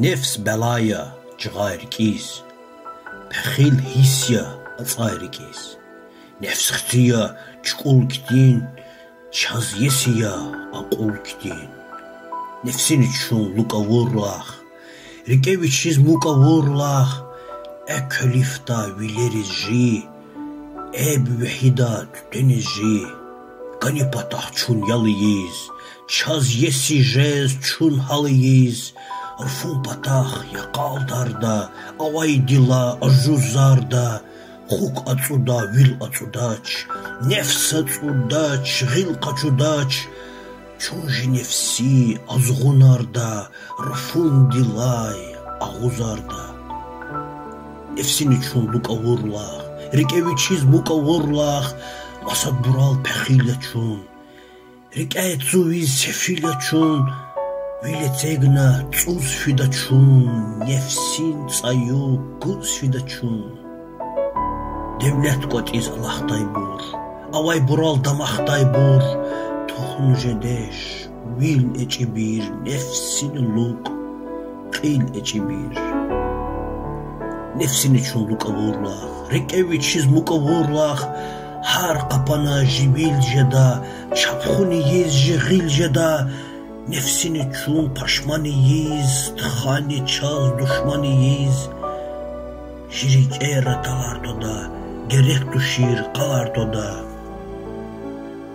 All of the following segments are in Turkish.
Nefs belaya cığayrikiz, pəxil hisya açayrikiz. Nefs xtiya çqul kitin, çaz yesiya aqul kitin. Nefsin üçün lukavurlaq, rikeviçiz mukavurlaq, ekölifta vileriz ji, eb vehida tüteniz ji. Ganipatah çun yalıyiz, çaz yesi jez çun halıyiz. Arfun patah yakaldarda, avay dila ajuzarda, huk atsuda vil atsudaç, nefs atsudaç, gil kaçudaç. Çunji nefsi azğunarda, rafun dilay ağuzarda. Nefsin üçün lukavurlaq, rikeviçiz mukavurlaq, masad bural pəxilə çun. Rikayet zuviz sefile çun, viletegna tsuz fida çun, nefsin sayu kuz fida çun. Devlet kotiz Allah'tay bur, avay bural damahtay bur, tohun jedeş, vil eçi bir, nefsin luk, qil eçi bir. Nefsin için luk avurlaq, rikeviçiz mukavurlaq, har kapana jibilceda, çapxuniyiz jigilceda, nefsin için paşmaniyiz, tıxani çaz düşmaniyiz. Jirik eratalardo da, gerek düşür qalardo da.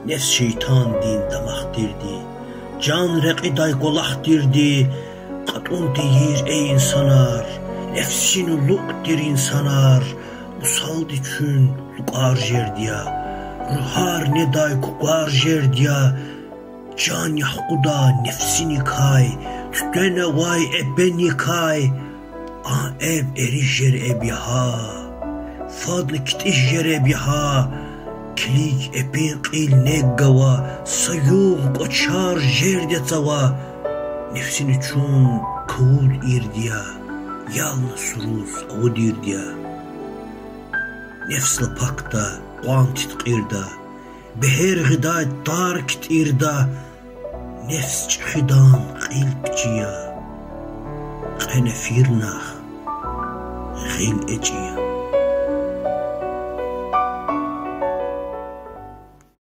Nefs şeytan din damaktirdi, can reqiday qolaqtirdi, qatun deyir ey insanar, nefsin lukdir insanar, musald üçün lukar jerdiya, ruhar neday kukar jerdiya, can yahkuda nefsini kay, tütene vay ebeni kay, ev erişer ebiha, fadlı kitiş yer ebiha, kilik epin qil neggava, sayuq koçar jerde tava, nefsin üçün kavul irdiya, yalnız suruz avud irdiya. Nefsli pakta, quantit qirda, beher gıda dar kitirda, nefs çıxidan qil pichiya, qene firnax, gil eciya.